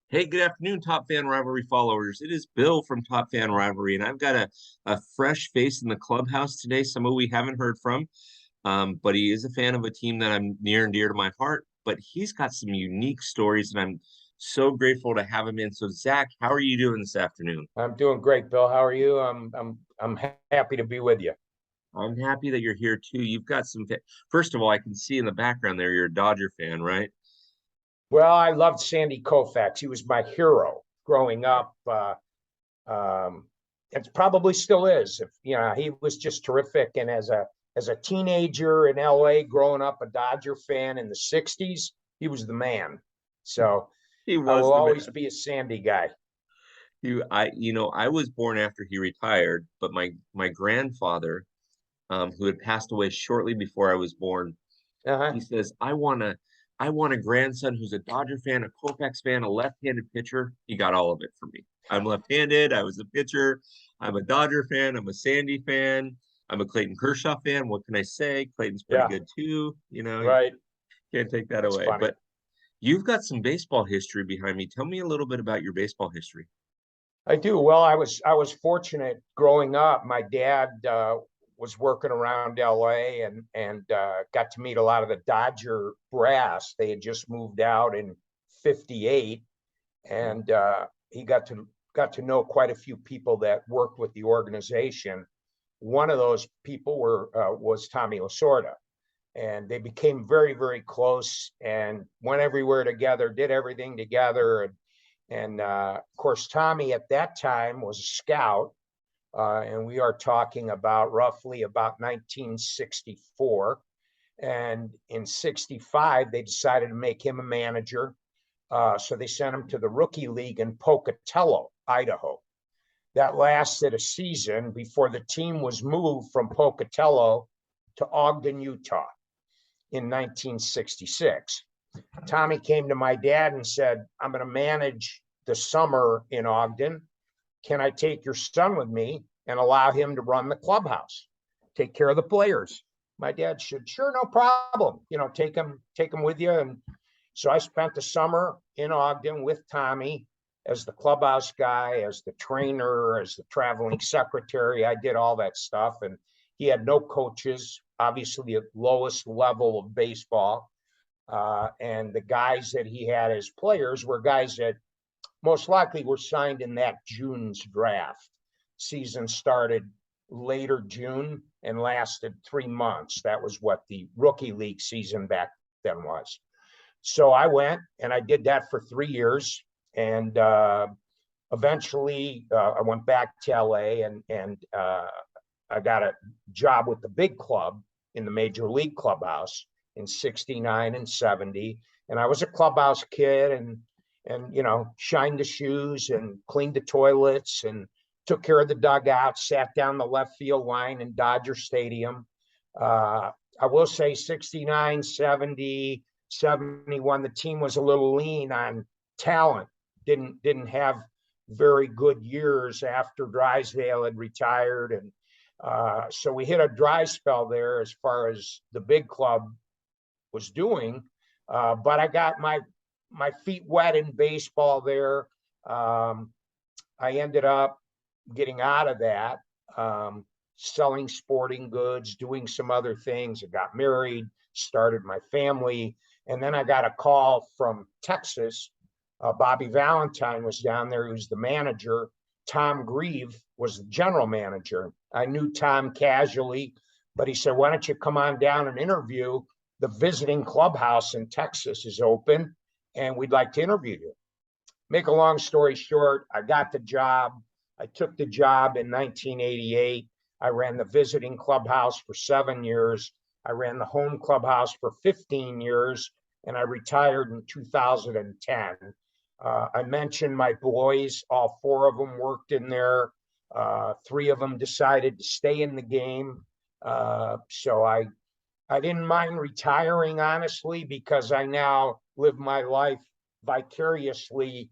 Hey, good afternoon, Top Fan Rivalry followers. It is Bill from Top Fan Rivalry, and I've got a fresh face in the clubhouse today, someone we haven't heard from. But he is a fan of a team that I'm near and dear to my heart. But he's got some unique stories, and I'm so grateful to have him in. So, Zach, how are you doing this afternoon? I'm doing great, Bill. How are you? I'm happy to be with you. I'm happy that you're here too. You've got First of all, I can see in the background there you're a Dodger fan, right? Well, I loved Sandy Koufax. He was my hero growing up. It probably still is. If he was just terrific. And as a teenager in LA, growing up a Dodger fan in the '60s, he was the man. So He I was will the always man. be a Sandy guy. I was born after he retired, but my grandfather, who had passed away shortly before I was born, Uh-huh. he says, I want a grandson who's a Dodger fan, a Koufax fan, a left-handed pitcher. He got all of it for me. I'm left-handed. I was a pitcher. I'm a Dodger fan. I'm a Sandy fan. I'm a Clayton Kershaw fan. What can I say? Clayton's pretty Yeah, good too. You right. can't take that That's away. funny. But you've got some baseball history behind me. Tell me a little bit about your baseball history. I do. Well, I was fortunate growing up. My dad was working around LA and got to meet a lot of the Dodger brass. They had just moved out in '58, and he got to know quite a few people that worked with the organization. One of those people was Tommy Lasorda, and they became very, very close and went everywhere together, did everything together. And of course, Tommy at that time was a scout, and we are talking about roughly about 1964. And in '65, they decided to make him a manager. So they sent him to the rookie league in Pocatello, Idaho. That lasted a season before the team was moved from Pocatello to Ogden, Utah in 1966. Tommy came to my dad and said, I'm going to manage the summer in Ogden. Can I take your son with me and allow him to run the clubhouse, take care of the players? My dad said, sure, no problem. Take him with you. And so I spent the summer in Ogden with Tommy as the clubhouse guy, as the trainer, as the traveling secretary. I did all that stuff. And he had no coaches, obviously, the lowest level of baseball. And the guys that he had as players were guys that most likely were signed in that June's draft. Season started later June and lasted 3 months. That was what the rookie league season back then was. So I went and I did that for 3 years. And eventually I went back to LA and I got a job with the big club in the major league clubhouse in '69 and '70. And I was a clubhouse kid and shined the shoes and cleaned the toilets and took care of the dugouts, sat down the left field line in Dodger Stadium. I will say '69, '70, '71, the team was a little lean on talent. Didn't have very good years after Drysdale had retired. And so we hit a dry spell there as far as the big club was doing. But I got my feet wet in baseball there. I ended up getting out of that, selling sporting goods, doing some other things. I got married, started my family, and then I got a call from Texas. Bobby Valentine was down there. He was the manager. Tom Grieve was the general manager. I knew Tom casually, but he said, why don't you come on down and interview? The visiting clubhouse in Texas is open and we'd like to interview you. Make a long story short, I got the job. I took the job in 1988. I ran the visiting clubhouse for 7 years. I ran the home clubhouse for 15 years, and I retired in 2010. I mentioned my boys, all four of them worked in there. Three of them decided to stay in the game. So I didn't mind retiring, honestly, because I now live my life vicariously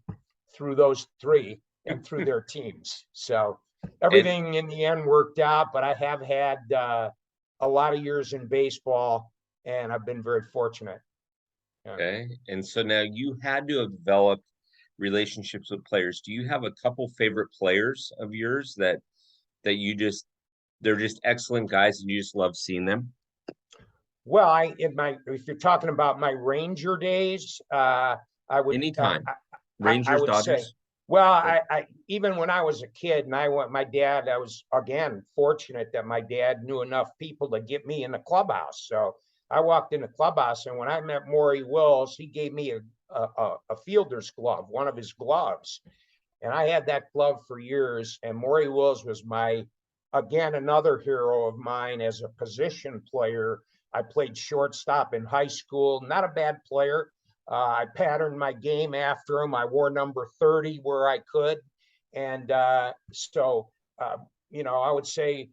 through those three and through their teams. So And everything in the end worked out, but I have had a lot of years in baseball and I've been very fortunate. Yeah. okay, and so now you had to have developed relationships with players, do you have a couple favorite players of yours that you just they're just excellent guys and you just love seeing them? Well, if you're talking about my Ranger days, I would Anytime. I Rangers, would say, Dodgers. well, Like, I even when I was a kid and my dad, I was again fortunate that my dad knew enough people to get me in the clubhouse. So I walked in the clubhouse, and when I met Maury Wills, he gave me a fielder's glove, one of his gloves, and I had that glove for years. And Maury Wills was again, another hero of mine as a position player. I played shortstop in high school, not a bad player. I patterned my game after him. I wore number 30 where I could. And I would say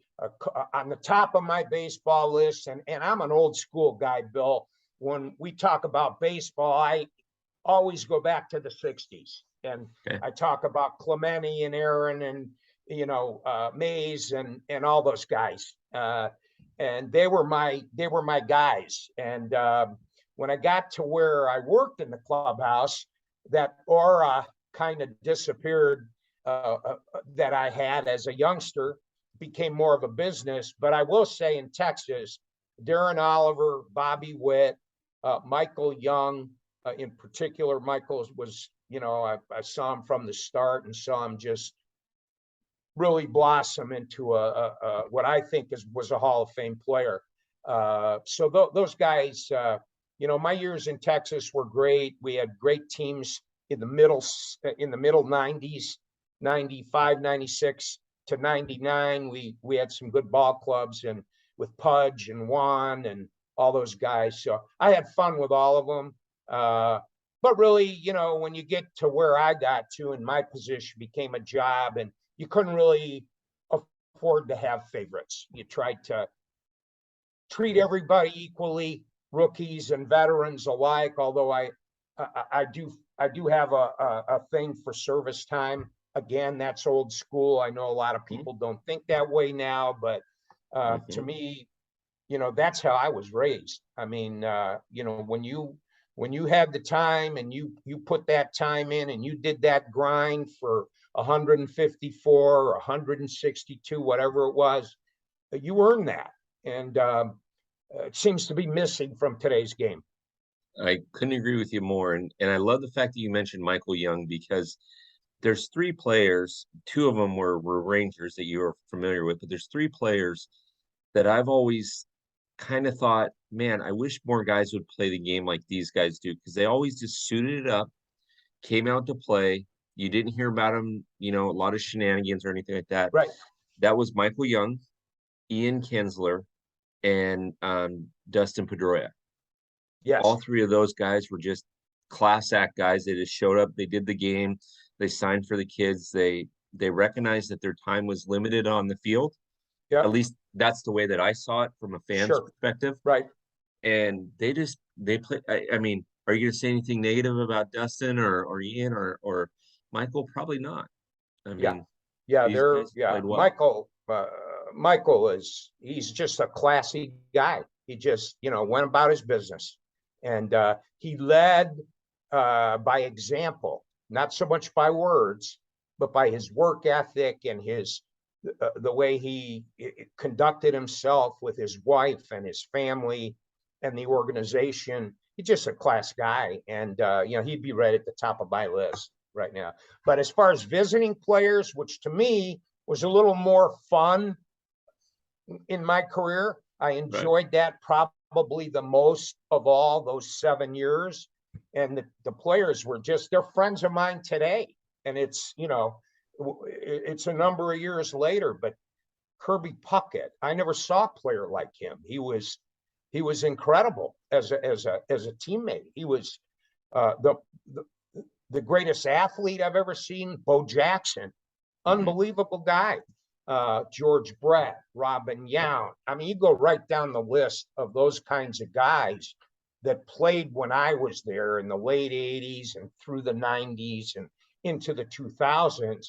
on the top of my baseball list, and I'm an old school guy, Bill. When we talk about baseball, I always go back to the 60s. And okay. I talk about Clemente and Aaron and, Mays and all those guys. And they were my guys. And when I got to where I worked in the clubhouse, that aura kind of disappeared that I had as a youngster, became more of a business. But I will say in Texas, Darren Oliver, Bobby Witt, Michael Young, in particular, Michael was, I saw him from the start and saw him just really blossom into what I think was a Hall of Fame player. So those guys, my years in Texas were great. We had great teams in the middle 90s, 95, 96 to 99. We had some good ball clubs, and with Pudge and Juan and all those guys. So I had fun with all of them. But really, when you get to where I got to, and my position became a job, and you couldn't really afford to have favorites. You tried to treat everybody equally, rookies and veterans alike. Although I do have a thing for service time. Again, that's old school. I know a lot of people don't think that way now, but to me, that's how I was raised. I mean, when you had the time and you put that time in and you did that grind for 154 or 162, whatever it was, you earned that. And it seems to be missing from today's game. I couldn't agree with you more. And I love the fact that you mentioned Michael Young, because there's three players, two of them were Rangers that you are familiar with, but there's three players that I've always kind of thought, man, I wish more guys would play the game like these guys do, because they always just suited it up, came out to play. You didn't hear about them, a lot of shenanigans or anything like that. Right. That was Michael Young, Ian Kinsler, and Dustin Pedroia. Yes. All three of those guys were just class act guys. They just showed up, they did the game, they signed for the kids, they recognized that their time was limited on the field. Yeah. At least that's the way that I saw it from a fan's perspective. Right. And they play. I mean, are you going to say anything negative about Dustin or Ian or Michael? Probably not. I mean, these guys played well. Michael he's just a classy guy. He just, went about his business, and he led by example, not so much by words, but by his work ethic and the way he conducted himself with his wife and his family and the organization. He's just a class guy, and he'd be right at the top of my list right now. But as far as visiting players, which to me was a little more fun in my career, I enjoyed that probably the most of all those 7 years. And the players they're friends of mine today. And it's a number of years later, but Kirby Puckett, I never saw a player like him. He was incredible as a teammate. He was the greatest athlete I've ever seen. Bo Jackson, unbelievable guy. George Brett, Robin Yount. I mean, you go right down the list of those kinds of guys that played when I was there in the late 80s and through the 90s and into the 2000s.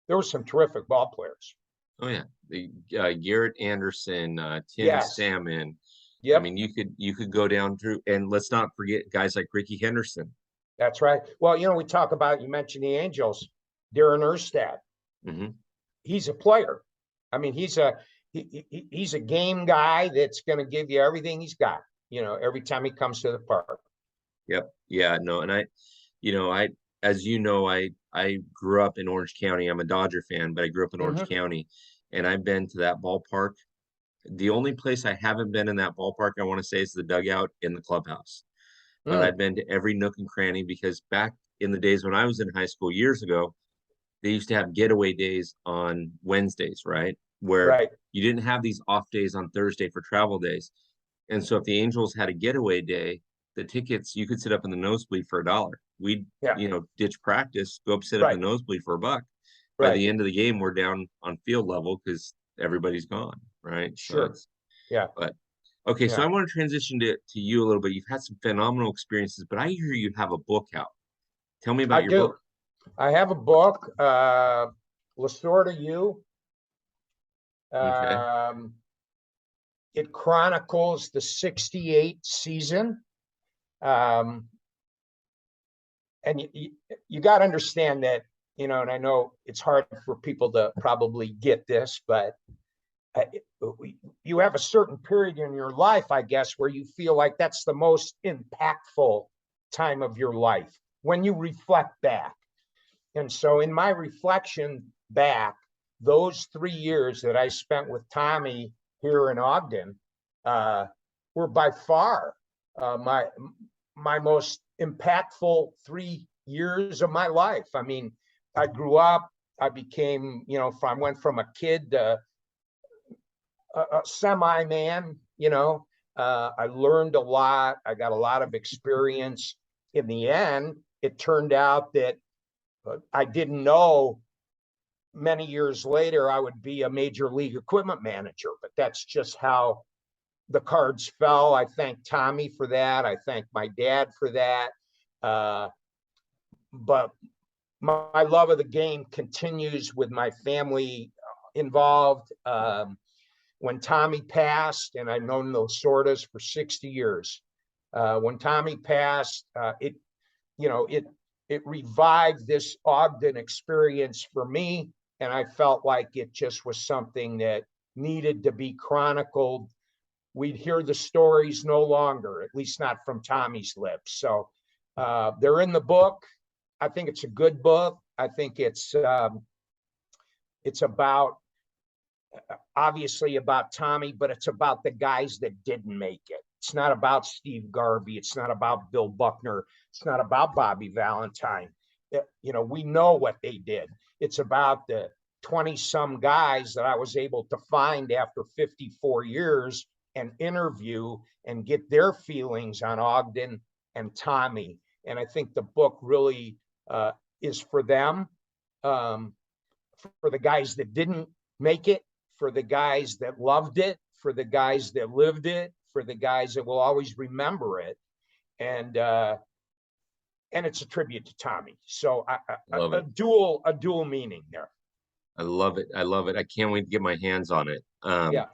There were some terrific ball players. Oh yeah, the Garrett Anderson, Tim Salmon. Yep. I mean, you could go down through, and let's not forget guys like Ricky Henderson. That's right. Well, you talk about, you mentioned the Angels, Darren Erstad. Hmm. He's a player. I mean, he's a game guy that's going to give you everything he's got, every time he comes to the park. Yep. Yeah, no, and I, as you know, I grew up in Orange County. I'm a Dodger fan, but I grew up in Orange Hmm. County, and I've been to that ballpark. The only place I haven't been in that ballpark, I want to say, is the dugout in the clubhouse. But Mm, I've been to every nook and cranny because back in the days when I was in high school years ago, they used to have getaway days on Wednesdays, right? Where right. you didn't have these off days on Thursday for travel days. And so if the Angels had a getaway day, the tickets, you could sit up in the nosebleed for $1. We'd, Yeah. ditch practice, go up, sit up in Right. the nosebleed for $1. By Right. the end of the game, we're down on field level because everybody's gone, right? So Sure. Yeah. but okay, so Yeah. I want to transition to you a little bit. You've had some phenomenal experiences, but I hear you have a book out. Tell me I about your do. book. I have a book, Lasorda U. Okay. Um, it chronicles the 68 season. Um, and you got to understand that, and I know it's hard for people to probably get this, but uh, you have a certain period in your life, I guess, where you feel like that's the most impactful time of your life when you reflect back. And so in my reflection back, those 3 years that I spent with Tommy here in Ogden were by far my most impactful 3 years of my life. I mean, I grew up, I became, I went from a kid to a semi-man, I learned a lot. I got a lot of experience. In the end, it turned out that I didn't know many years later I would be a major league equipment manager, but that's just how the cards fell. I thank Tommy for that. I thank my dad for that. Uh, but my love of the game continues with my family involved. When Tommy passed, and I've known those Sordas for 60 years, when Tommy passed, it revived this Ogden experience for me. And I felt like it just was something that needed to be chronicled. We'd hear the stories no longer, at least not from Tommy's lips. So they're in the book. I think it's a good book. I think it's about, obviously about Tommy, but it's about the guys that didn't make it. It's not about Steve Garvey. It's not about Bill Buckner. It's not about Bobby Valentine. We know what they did. It's about the 20 some guys that I was able to find after 54 years and interview and get their feelings on Ogden and Tommy. And I think the book really is for them, for the guys that didn't make it, for the guys that loved it, for the guys that lived it, for the guys that will always remember it. And it's a tribute to Tommy. So Love a it. dual meaning there. I love it. I love it. I can't wait to get my hands on it. Yeah.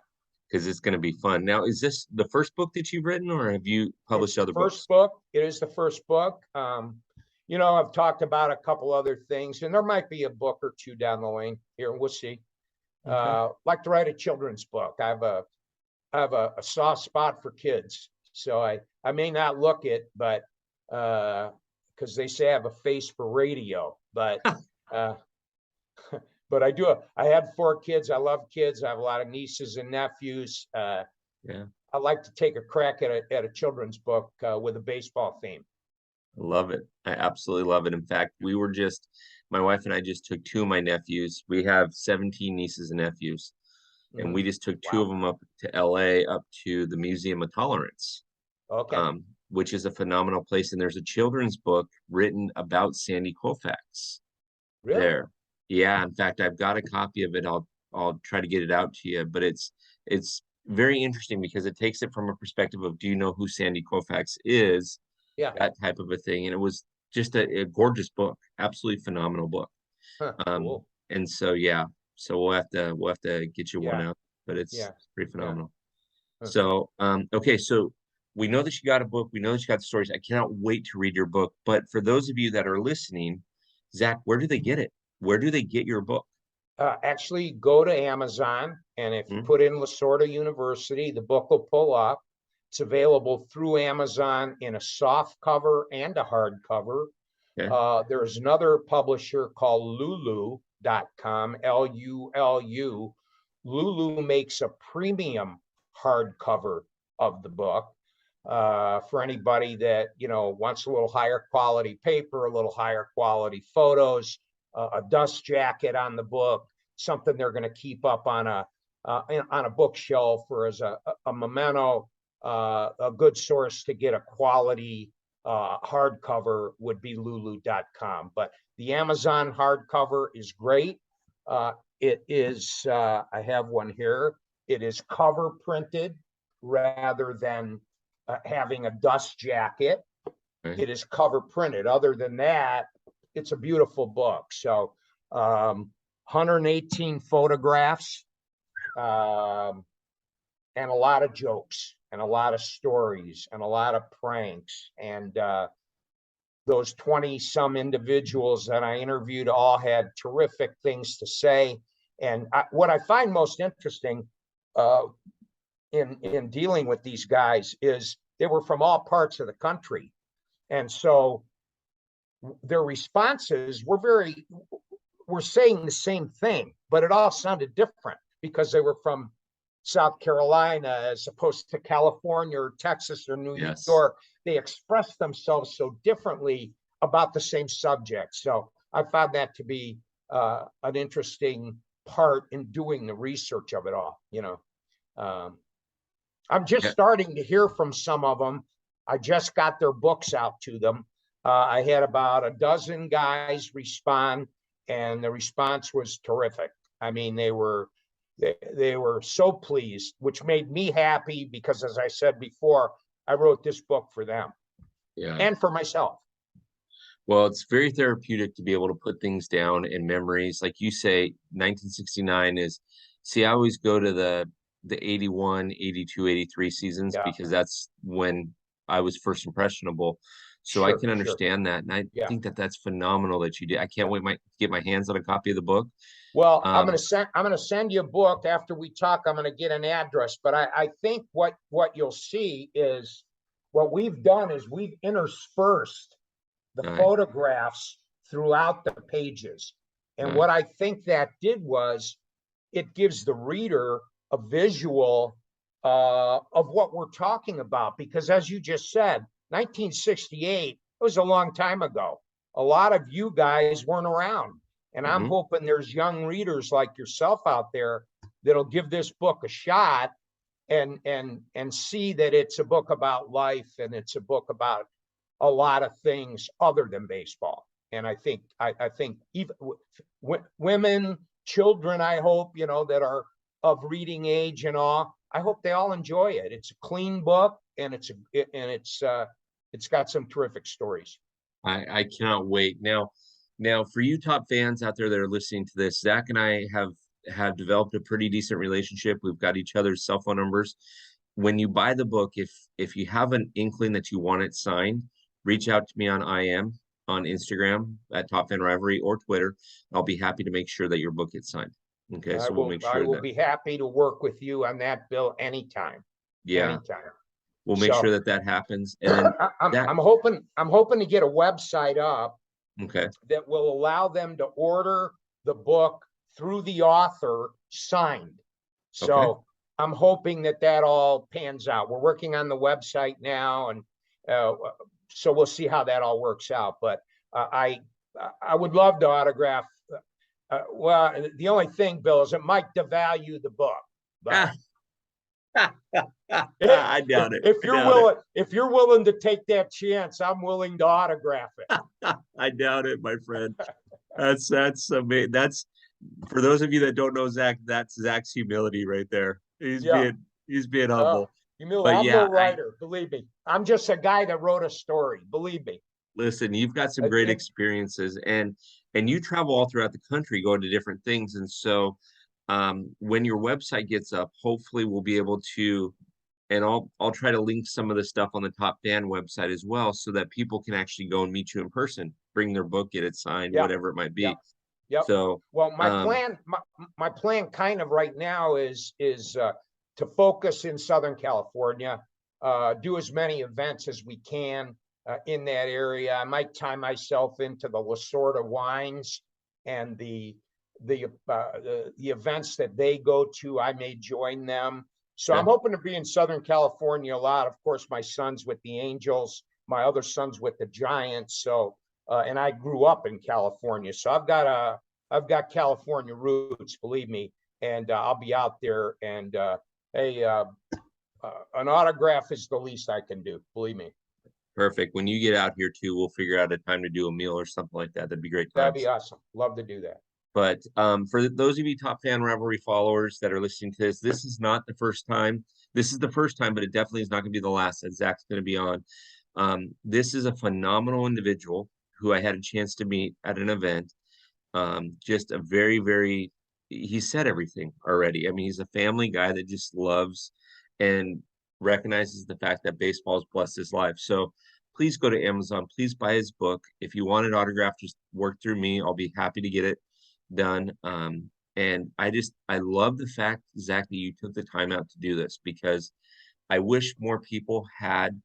Because it's going to be fun. Now, is this the first book that you've written, or have you It's published the other first books? book. It is the first book. I've talked about a couple other things, and there might be a book or two down the lane here. We'll see. Okay. Like to write a children's book. I have a soft spot for kids, so I may not look it, but because they say I have a face for radio, but uh, but I do. I had 4 kids. I love kids. I have a lot of nieces and nephews. Yeah, I'd like to take a crack at a children's book with a baseball theme. I love it. I absolutely love it. In fact, my wife and I just took 2 of my nephews. We have 17 nieces and nephews, and we Mm-hmm. just took 2 of Wow. them up to LA, up to the Museum of Tolerance, Okay. which is a phenomenal place. And there's a children's book written about Sandy Koufax Really? there. Yeah, in fact, I've got a copy of it. I'll try to get it out to you, but it's very interesting because it takes it from a perspective of, do you know who Sandy Koufax is? Yeah. That type of a thing. And it was just a gorgeous book, absolutely phenomenal book. Huh, Um, cool. and so yeah, so we'll have to get you one Yeah. out, but it's Yeah. pretty Yeah. phenomenal. Huh. So okay, so we know that you got a book. We know that you got the stories. I cannot wait to read your book. But for those of you that are listening, Zach, where do they get it? Where do they get your book? Actually, go to Amazon, and if you Hmm? put in Lasorda University, the book will pull up. It's available through Amazon in a soft cover and a hard cover. Okay. There's another publisher called Lulu.com, Lulu. Lulu makes a premium hardcover of the book for anybody that wants a little higher quality paper, a little higher quality photos, a dust jacket on the book, something they're going to keep up on a bookshelf or as a memento. A good source to get a quality hardcover would be lulu.com. But the Amazon hardcover is great. It is, I have one here. It is cover printed rather than having a dust jacket. Okay. It is cover printed. Other than that, it's a beautiful book. So 118 photographs and a lot of jokes and a lot of stories and a lot of pranks. And those 20 some individuals that I interviewed all had terrific things to say. And what I find most interesting in dealing with these guys is they were from all parts of the country. And so their responses were saying the same thing, but it all sounded different because they were from South Carolina as opposed to California or Texas or New Yes. York. They expressed themselves so differently about the same subject. So I found that to be an interesting part in doing the research of it all. I'm just starting to hear from some of them. I just got their books out to them. I had about a dozen guys respond, and the response was terrific. I mean, they were so pleased, which made me happy because, as I said before, I wrote this book for them and for myself. Well, it's very therapeutic to be able to put things down in memories. Like you say, 1969 is, see, I always go to the 81, 82, 83 seasons because that's when I was first impressionable. So I can understand that. And I think that that's phenomenal that you did. I can't wait to get my hands on a copy of the book. Well, I'm gonna send you a book after we talk. I'm gonna get an address, but I think what you'll see is what we've done is we've interspersed the photographs throughout the pages. And what I think that did was it gives the reader a visual of what we're talking about. Because as you just said, 1968, it was a long time ago. A lot of you guys weren't around. And I'm hoping there's young readers like yourself out there that'll give this book a shot and see that it's a book about life and it's a book about a lot of things other than baseball. And I think even women, children, I hope, that are of reading age and all, I hope they all enjoy it. It's a clean book and it's got some terrific stories. I cannot wait. Now, for you top fans out there that are listening to this, Zach and I have developed a pretty decent relationship. We've got each other's cell phone numbers. When you buy the book, if you have an inkling that you want it signed, reach out to me on IM, on Instagram at TopFanRivalry or Twitter. I'll be happy to make sure that your book gets signed. Okay, so we'll make sure I will be happy to work with you on that, Bill, anytime. Anytime. We'll make sure that happens. And then I'm hoping to get a website up okay, that will allow them to order the book through the author signed. So I'm hoping that all pans out. We're working on the website now, and so we'll see how that all works out. But I would love to autograph. Well, the only thing, Bill, is it might devalue the book. But I doubt it. If you're willing to take that chance, I'm willing to autograph it. I doubt it, my friend. That's amazing. That's, for those of you that don't know Zach, that's Zach's humility right there. He's being humble. Humble writer, believe me. I'm just a guy that wrote a story. Believe me. Listen, you've got some great experiences, and you travel all throughout the country going to different things. And so when your website gets up, hopefully we'll be able to and I'll try to link some of the stuff on the Top Fan website as well, so that people can actually go and meet you in person, bring their book, get it signed, Yeah. whatever it might be. Yeah. Yep. So, well, my plan kind of right now is to focus in Southern California, do as many events as we can in that area. I might tie myself into the Lasorda wines and the events that they go to. I may join them. So I'm hoping to be in Southern California a lot. Of course, my son's with the Angels, my other son's with the Giants. So, and I grew up in California, so I've got California roots, believe me. And I'll be out there. And hey, an autograph is the least I can do, believe me. perfect. When you get out here too, we'll figure out a time to do a meal or something like that. That'd be great That'd times. be awesome. Love to do that. But for those of you Top Fan Rivalry followers that are listening to this, this is not the first time. This is the first time, but it definitely is not going to be the last that Zach's going to be on. This is a phenomenal individual who I had a chance to meet at an event. Just a very, very, he said everything already. I mean, he's a family guy that just loves and recognizes the fact that baseball has blessed his life. So please go to Amazon. Please buy his book. If you want it autographed, just work through me. I'll be happy to get it done. And I love the fact, Zach, that you took the time out to do this, because I wish more people had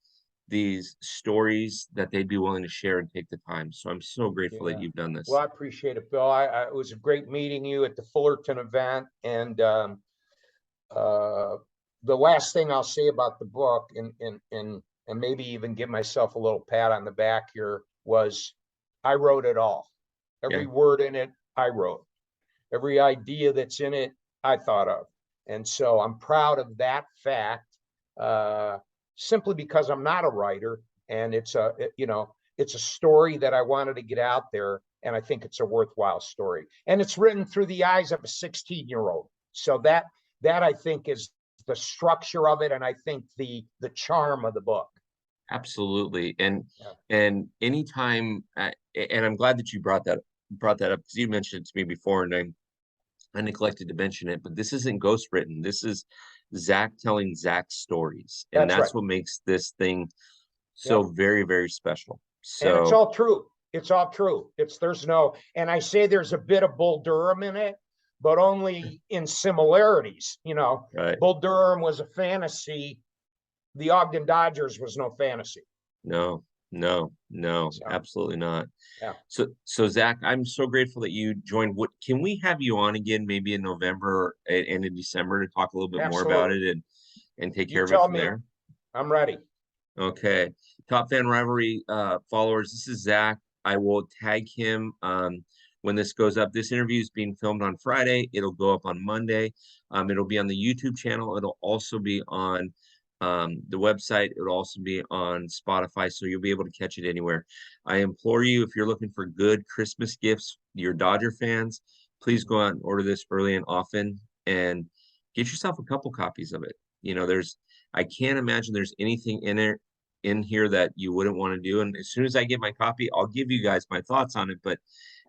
these stories that they'd be willing to share and take the time. So I'm so grateful that you've done this. Well, I appreciate it, Bill. It was a great meeting you at the Fullerton event. And the last thing I'll say about the book, and maybe even give myself a little pat on the back here, was I wrote it all. Every word in it, I wrote. Every idea that's in it, I thought of. And so I'm proud of that fact, simply because I'm not a writer, and it's a story that I wanted to get out there, and I think it's a worthwhile story. And it's written through the eyes of a 16-year-old. So that I think is the structure of it, and I think the charm of the book. Absolutely. And anytime, and I'm glad that you brought that up, because you mentioned it to me before, and I neglected to mention it, but this isn't ghost written. This is Zach telling Zach's stories. And that's what makes this thing so very, very special. So, and it's all true. It's all true. And I say there's a bit of Bull Durham in it, but only in similarities. Bull Durham was a fantasy. The Ogden Dodgers was no fantasy. No, absolutely not. Yeah. So Zach, I'm so grateful that you joined. Can we have you on again, maybe in November and in December, to talk a little bit more about it and take care of it from there? I'm ready. Okay. Top Fan Rivalry followers, this is Zach. I will tag him when this goes up. This interview is being filmed on Friday. It'll go up on Monday. It'll be on the YouTube channel. It'll also be on the website. It'll also be on Spotify, so you'll be able to catch it anywhere. I implore you, if you're looking for good Christmas gifts, your Dodger fans, please go out and order this early and often, and get yourself a couple copies of it. I can't imagine there's anything in here that you wouldn't want to do. And as soon as I get my copy, I'll give you guys my thoughts on it. But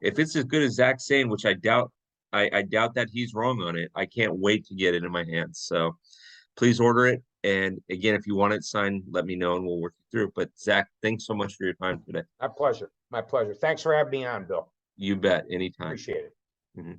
if it's as good as Zach's saying, which I doubt, I doubt that he's wrong on it, I can't wait to get it in my hands. So please order it. And again, if you want it signed, let me know and we'll work it through. But Zach, thanks so much for your time today. My pleasure. Thanks for having me on, Bill. You bet. Anytime. Appreciate it. Mm-hmm.